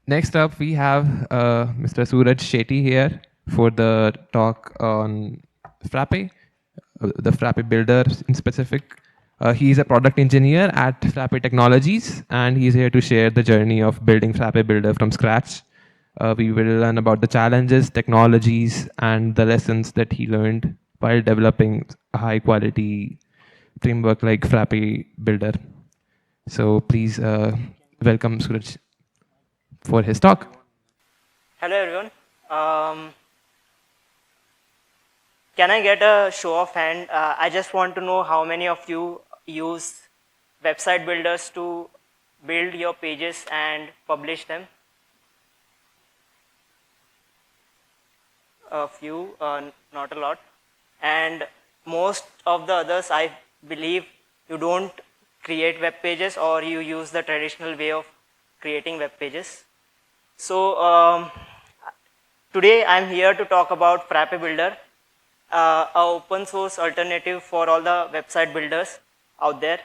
Next up, we have Mr. Suraj Shetty here for the talk on Frappe, the Frappe Builder in specific. He's a product engineer at Frappe Technologies, and he's here to share the journey of building Frappe Builder from scratch. We will learn about the challenges, technologies, and the lessons that he learned while developing a high quality framework like Frappe Builder. So please welcome Suraj for his talk. Hello everyone. Can I get a show of hand? I just want to know how many of you use website builders to build your pages and publish them. A few, not a lot. And most of the others, I believe you don't create web pages, or you use the traditional way of creating web pages. So today I'm here to talk about Frappe Builder, an open source alternative for all the website builders out there.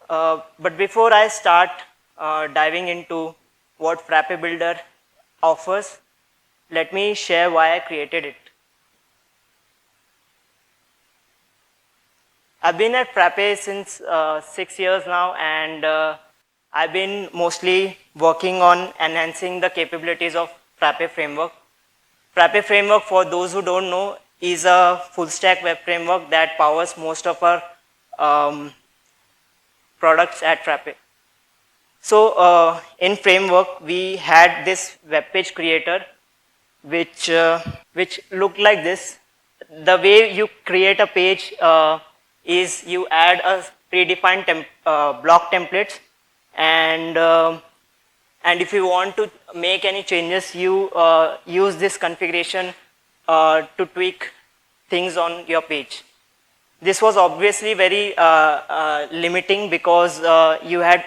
But before I start diving into what Frappe Builder offers, let me share why I created it. I've been at Frappe since 6 years now, and I've been mostly working on enhancing the capabilities of Frappe framework. Frappe framework, for those who don't know, is a full stack web framework that powers most of our products at Frappe. So in framework, we had this web page creator, which looked like this. The way you create a page is you add a predefined block templates, and if you want to make any changes, you use this configuration to tweak things on your page. This was obviously very limiting, because you had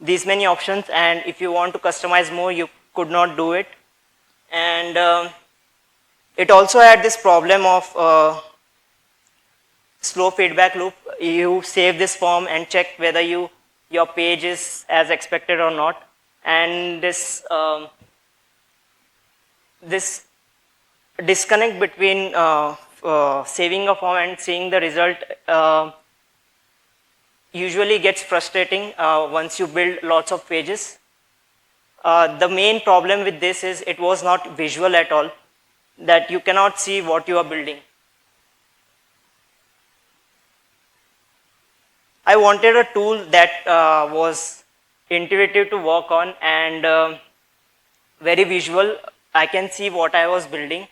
these many options, and if you want to customize more, you could not do it. And it also had this problem of slow feedback loop. You save this form and check whether your page is as expected or not, and this disconnect between saving a form and seeing the result usually gets frustrating once you build lots of pages. The main problem with this is it was not visual at all, that you cannot see what you are building. I wanted a tool that was intuitive to work on and very visual. I can see what I was building,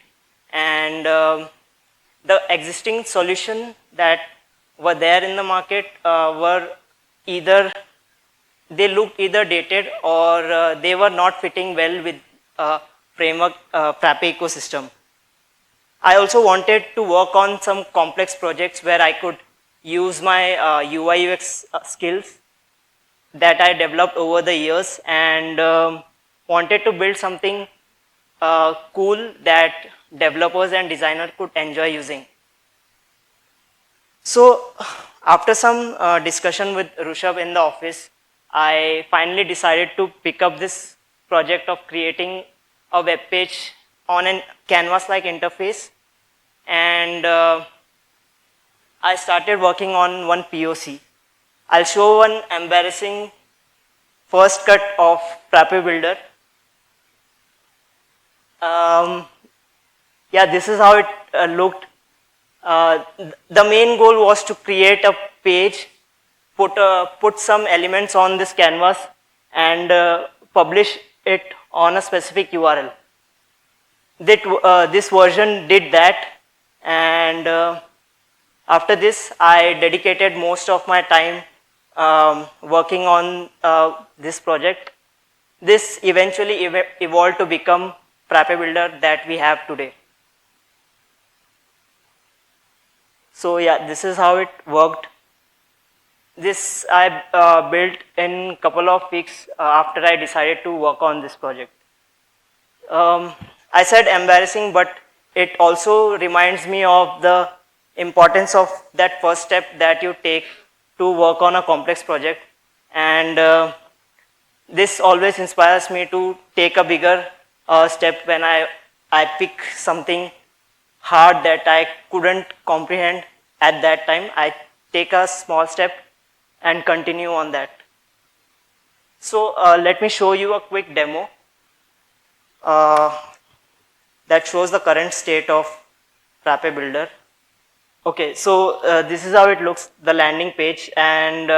and the existing solution that were there in the market were either they looked either dated, or they were not fitting well with framework Frappe ecosystem. I also wanted to work on some complex projects where I could use my UI UX skills that I developed over the years, and wanted to build something cool that developers and designers could enjoy using. So after some discussion with Rushabh in the office, I finally decided to pick up this project of creating a web page on a canvas-like interface, and I started working on one POC. I'll show one embarrassing first cut of Frappe Builder. Yeah, this is how it looked. The main goal was to create a page, put some elements on this canvas, and publish it on a specific URL. This version did that, and after this, I dedicated most of my time working on this project. This eventually evolved to become Frappe Builder that we have today. So yeah, this is how it worked. This I built in a couple of weeks after I decided to work on this project. I said embarrassing, but it also reminds me of the importance of that first step that you take to work on a complex project. And this always inspires me to take a bigger step when I pick something hard that I couldn't comprehend at that time. I take a small step and continue on that. So let me show you a quick demo uh, that shows the current state of Frappe Builder. Okay, so this is how it looks, the landing page, and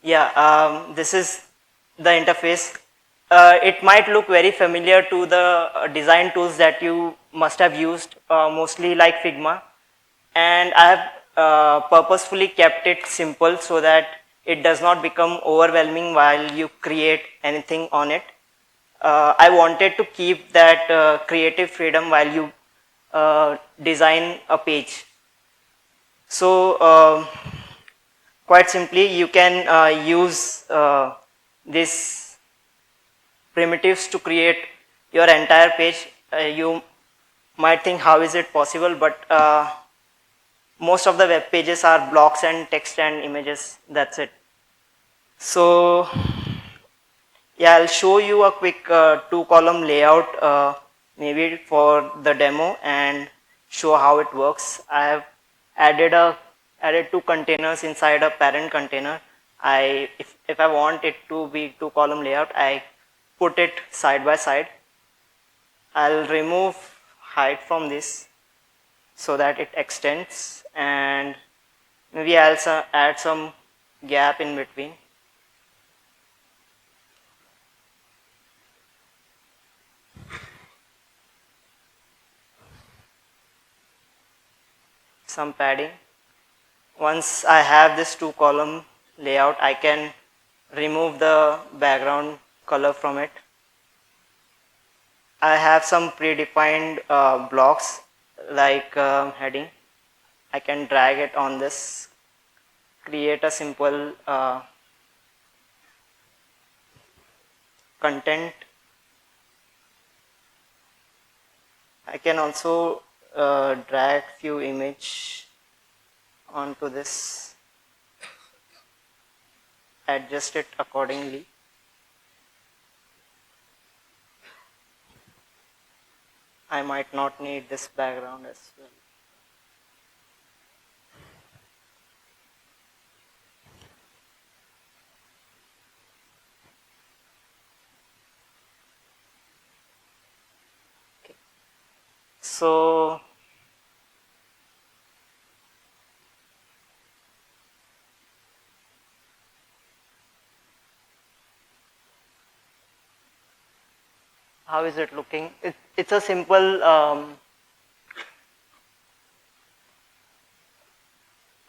yeah, this is the interface. It might look very familiar to the design tools that you must have used, mostly like Figma. And I have purposefully kept it simple so that it does not become overwhelming while you create anything on it. I wanted to keep that creative freedom while you design a page. So quite simply, you can use these primitives to create your entire page. You might think, how is it possible? But most of the web pages are blocks and text and images. That's it. So yeah, I'll show you a quick two-column layout, maybe for the demo, and show how it works. I have added two containers inside a parent container. If I want it to be two-column layout, I put it side by side. I'll remove height from this so that it extends, and maybe I'll add some gap in between. Some padding. Once I have this two-column layout, I can remove the background color from it. I have some predefined blocks like heading. I can drag it on this, create a simple content. I can also drag few image onto this, adjust it accordingly. I might not need this background as well. Okay. So how is it looking? It's a simple,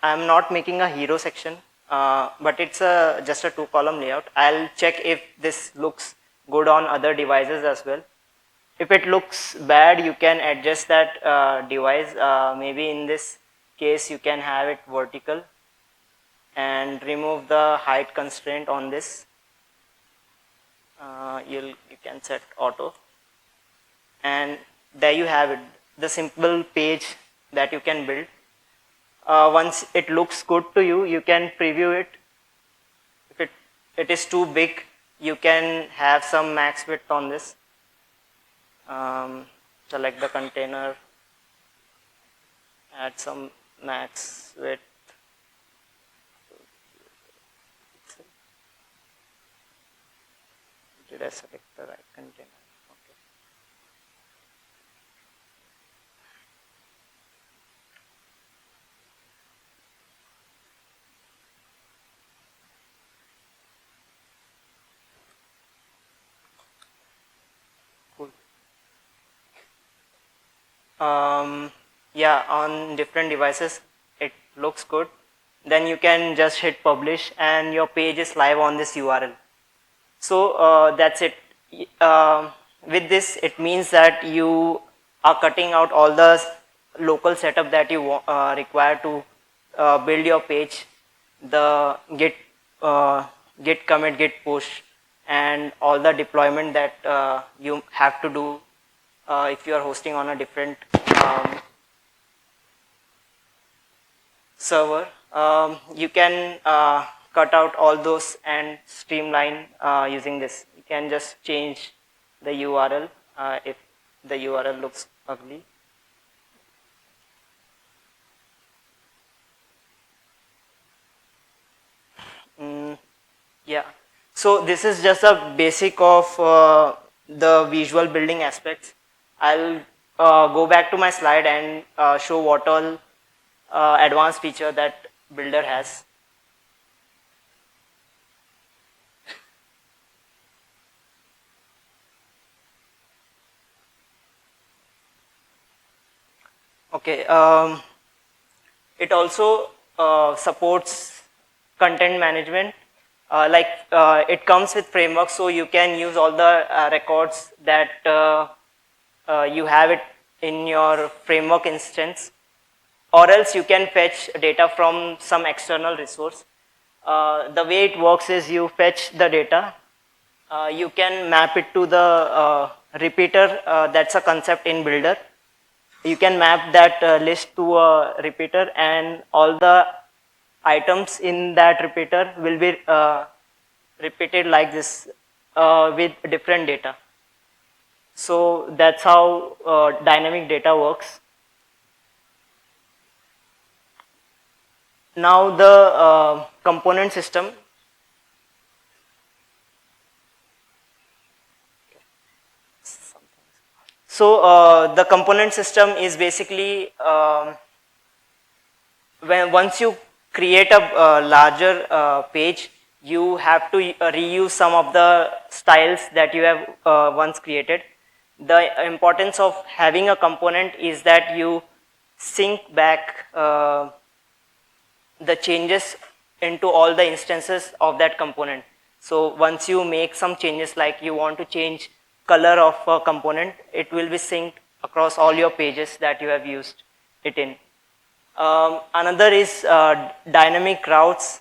I'm not making a hero section, but it's just a two-column layout. I'll check if this looks good on other devices as well. If it looks bad, you can adjust that device. Maybe in this case, you can have it vertical and remove the height constraint on this. You can set auto, and there you have it, the simple page that you can build. Once it looks good to you, you can preview it. If it is too big, you can have some max width on this. Select the container, add some max width. Did I select the right container? Okay. Cool. Yeah, on different devices, it looks good. Then you can just hit publish, and your page is live on this URL. So that's it. With this, it means that you are cutting out all the local setup that you require to build your page, the git commit, git push, and all the deployment that you have to do if you are hosting on a different server. You can cut out all those and streamline using this. You can just change the URL if the URL looks ugly. Yeah. So this is just a basic of the visual building aspects. I'll go back to my slide and show what all advanced feature that Builder has. Okay. It also supports content management. It comes with framework, so you can use all the records that you have it in your framework instance, or else you can fetch data from some external resource. The way it works is you fetch the data, you can map it to the repeater. That's a concept in Builder. You can map that list to a repeater, and all the items in that repeater will be repeated like this with different data. So that's how dynamic data works. Now the component system. So the component system is basically once you create a larger page, you have to reuse some of the styles that you have once created. The importance of having a component is that you sync back the changes into all the instances of that component. So once you make some changes, like you want to change color of a component, it will be synced across all your pages that you have used it in. Another is dynamic routes.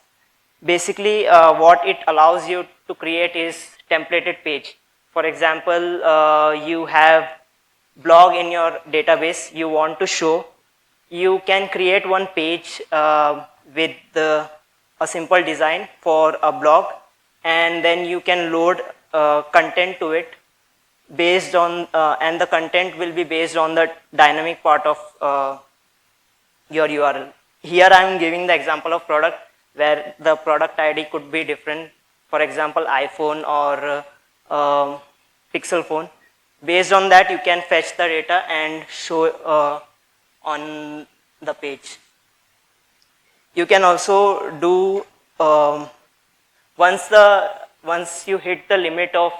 Basically, what it allows you to create is templated page. For example, you have blog in your database you want to show. You can create one page with a simple design for a blog, and then you can load content to it based on, and the content will be based on the dynamic part of your URL. Here I am giving the example of product where the product ID could be different. For example, iPhone or Pixel phone. Based on that, you can fetch the data and show on the page. You can also do once you hit the limit of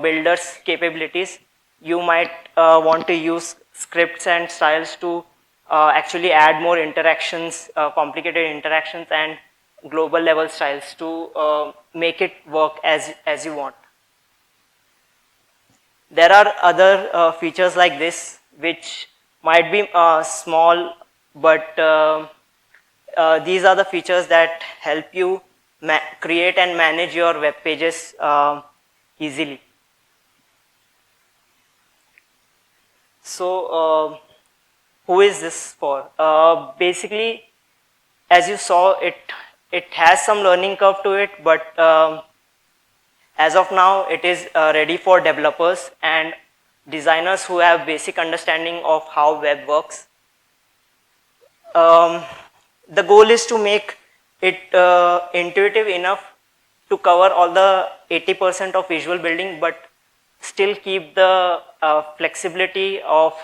Builder's capabilities, you might want to use scripts and styles to actually add more interactions, complicated interactions and global level styles to make it work as you want. There are other features like this which might be small, but these are the features that help you create and manage your web pages easily. So who is this for? Basically, as you saw, it has some learning curve to it, but as of now, it is ready for developers and designers who have basic understanding of how web works. The goal is to make it intuitive enough to cover all the 80% of visual building, but still keep the flexibility of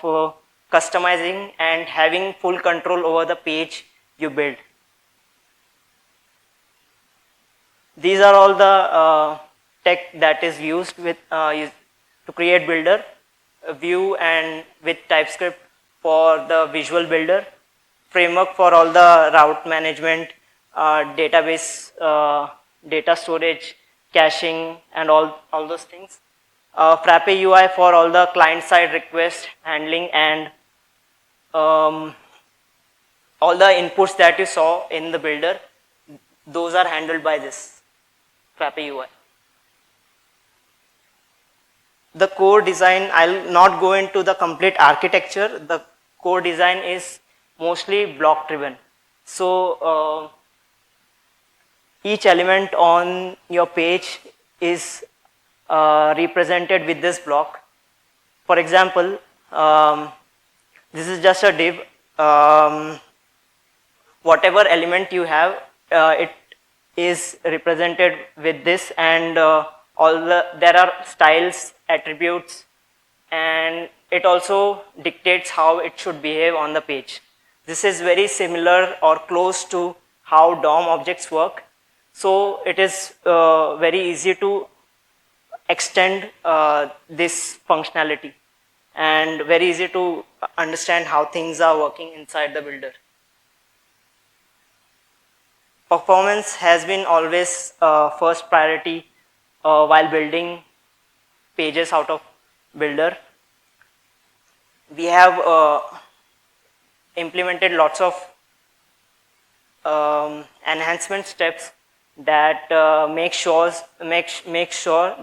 customizing and having full control over the page you build. These are all the tech that is used with to create Builder, Vue and with TypeScript for the visual builder, framework for all the route management, database, data storage, caching, and all those things. Frappe UI for all the client-side request handling and all the inputs that you saw in the builder, those are handled by this Frappe UI. The core design, I'll not go into the complete architecture. The core design is mostly block driven. So each element on your page is represented with this block. For example, this is just a div. Whatever element you have, it is represented with this, and there are styles, attributes, and it also dictates how it should behave on the page. This is very similar or close to how DOM objects work. So it is very easy to extend this functionality, and very easy to understand how things are working inside the builder. Performance has been always first priority while building pages out of builder. We have implemented lots of enhancement steps that make sure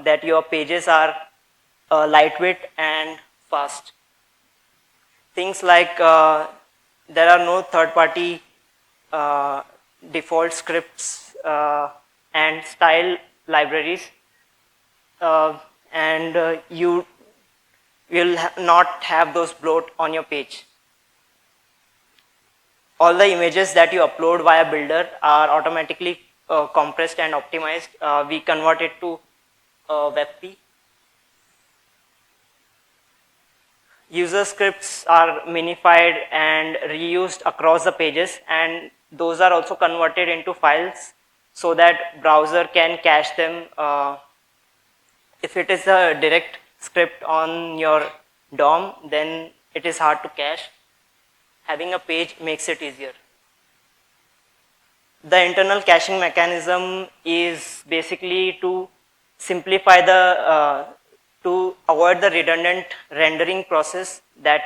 that your pages are lightweight and fast. Things like there are no third-party default scripts and style libraries, and you will not have those bloat on your page. All the images that you upload via builder are automatically compressed and optimized. We convert it to WebP. User scripts are minified and reused across the pages, and those are also converted into files so that browser can cache them. If it is a direct script on your DOM, then it is hard to cache. Having a page makes it easier. The internal caching mechanism is basically to simplify the to avoid the redundant rendering process that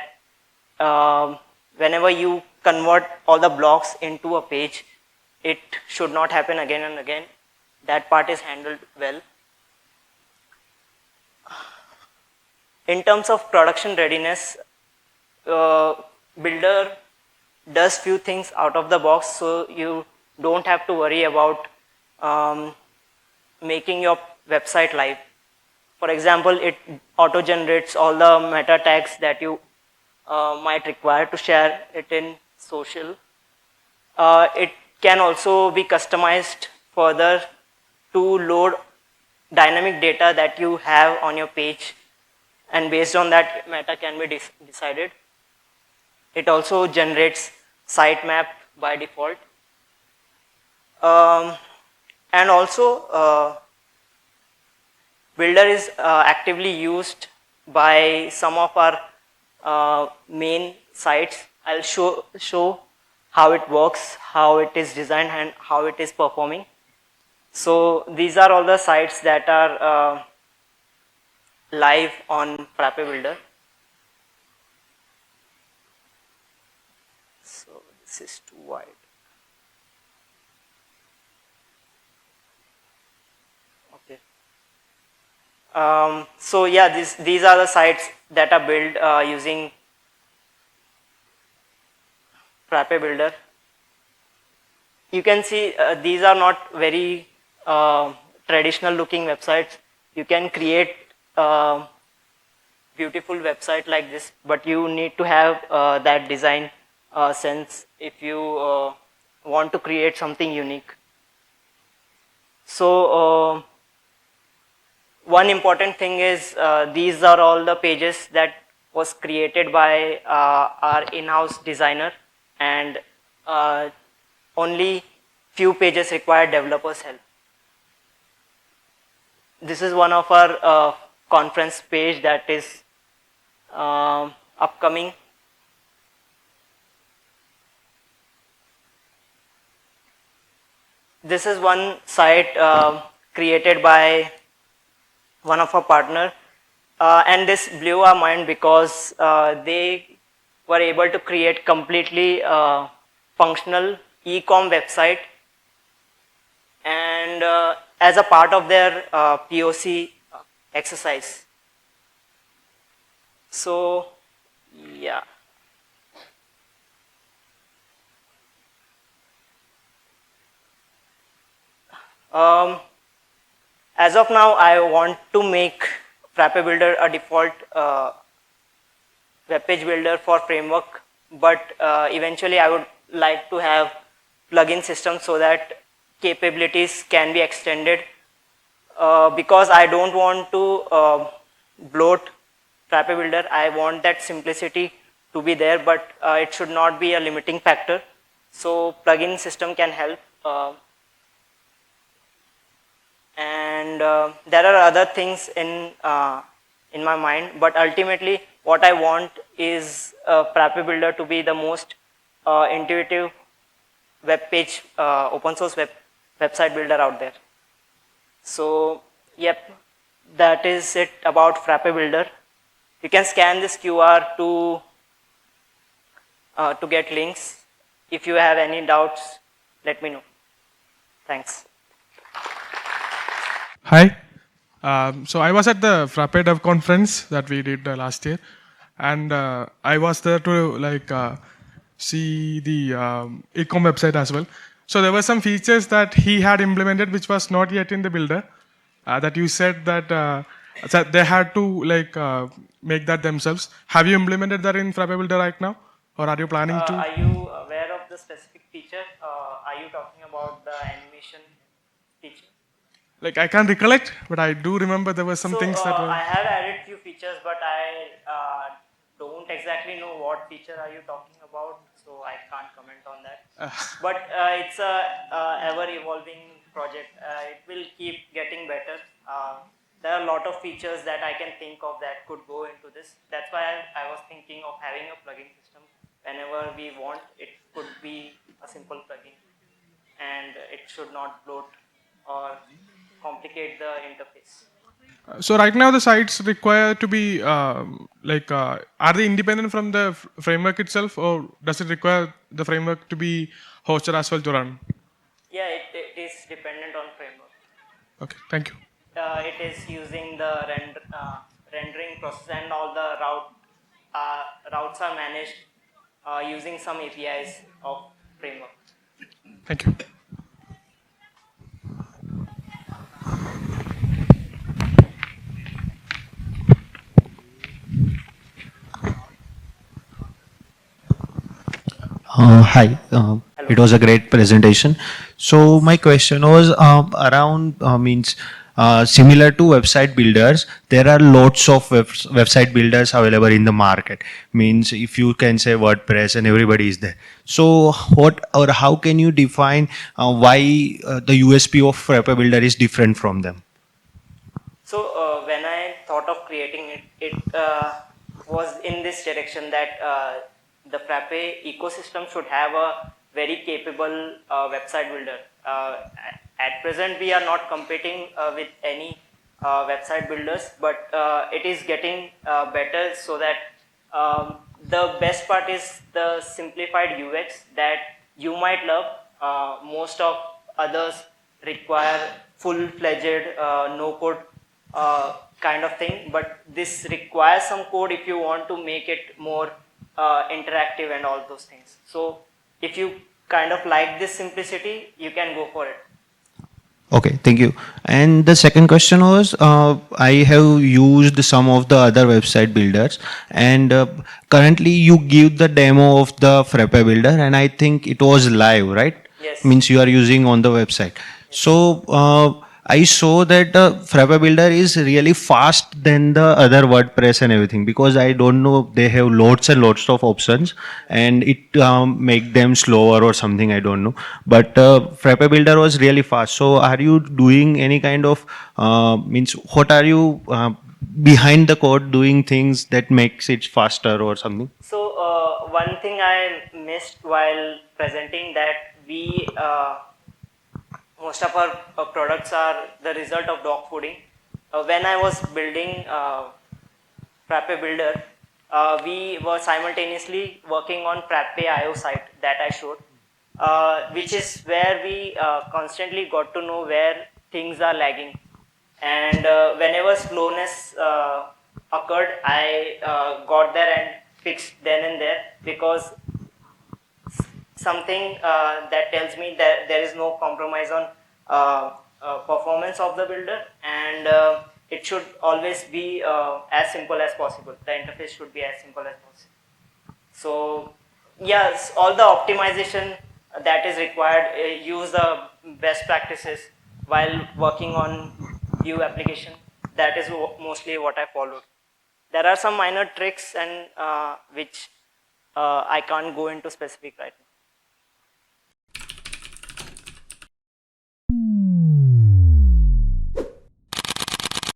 whenever you convert all the blocks into a page, it should not happen again and again. That part is handled well. In terms of production readiness, Builder does few things out of the box, so you don't have to worry about making your website live. For example, it auto-generates all the meta tags that you might require to share it in social. It can also be customized further to load dynamic data that you have on your page, and based on that, meta can be decided. It also generates sitemap by default. And also, Builder is actively used by some of our main sites. I'll show how it works, how it is designed, and how it is performing. So these are all the sites that are live on Frappe Builder. So this is too wide. Okay. So yeah, these are the sites that are built using Frappe Builder. You can see these are not very traditional looking websites. You can create beautiful website like this, but you need to have that design sense if you want to create something unique. So one important thing is these are all the pages that was created by our in-house designer, and only few pages require developers' help. This is one of our conference page that is upcoming. This is one site created by one of our partner, and this blew our mind because they were able to create completely functional e-com website, and as a part of their POC exercise. So yeah. Um, as of now, I want to make Frappe Builder a default web page builder for framework, but eventually I would like to have plugin system so that capabilities can be extended, because I don't want to bloat Frappe Builder. I want that simplicity to be there, but it should not be a limiting factor. So plugin system can help. And there are other things in my mind, but ultimately what I want is Frappe Builder to be the most intuitive web page open source website builder out there. So yep, that is it about Frappe Builder. You can scan this QR to get links. If you have any doubts, let me know. Thanks. Hi. So I was at the Frappe Dev conference that we did last year, and I was there to see the ecom website as well. So there were some features that he had implemented which was not yet in the builder. That you said that they had to make that themselves. Have you implemented that in Frappe Builder right now, or are you planning to? Are you aware of the specific feature? Are you talking about the animation feature? Like I can't recollect, but I do remember there were some things that were. I have added few features, but I don't exactly know what feature are you talking about, so I can't comment on that. But it's a ever-evolving project. It will keep getting better. There are a lot of features that I can think of that could go into this. That's why I was thinking of having a plugin system. Whenever we want, it could be a simple plugin, and it should not bloat or complicate the interface. So right now the sites require to be are they independent from the framework itself, or does it require the framework to be hosted as well to run? Yeah, it is dependent on framework. Okay, thank you. It is using the rendering process, and all the routes are managed using some APIs of framework. Thank you. Hi, it was a great presentation. So my question was around means similar to website builders, there are lots of website builders available in the market. Means if you can say WordPress and everybody is there. So what or how can you define why the USP of Frappe Builder is different from them? So when I thought of creating it, it was in this direction that the Frappe ecosystem should have a very capable website builder. At present, we are not competing with any website builders, but it is getting better, so that the best part is the simplified UX that you might love. Most of others require full-fledged no-code kind of thing, but this requires some code if you want to make it more interactive and all those things. So if you kind of like this simplicity, you can go for it. Okay, thank you. And the second question was, I have used some of the other website builders, and currently you give the demo of the Frappe Builder, and I think it was live, right? Yes. Means you are using on the website. Yes. So I saw that Frappe Builder is really fast than the other WordPress and everything, because I don't know, they have lots and lots of options and it make them slower or something, I don't know. But Frappe Builder was really fast. So are you doing any kind of means what are you behind the code doing things that makes it faster or something? So one thing I missed while presenting, that we most of our products are the result of dog fooding. When I was building Frappe Builder, we were simultaneously working on Frappe.io site that I showed, which is where we constantly got to know where things are lagging. And whenever slowness occurred, I got there and fixed then and there, because something that tells me that there is no compromise on performance of the builder, and it should always be as simple as possible. The interface should be as simple as possible. So yes, all the optimization that is required, use the best practices while working on view application. That is mostly what I followed. There are some minor tricks and which I can't go into specific right now.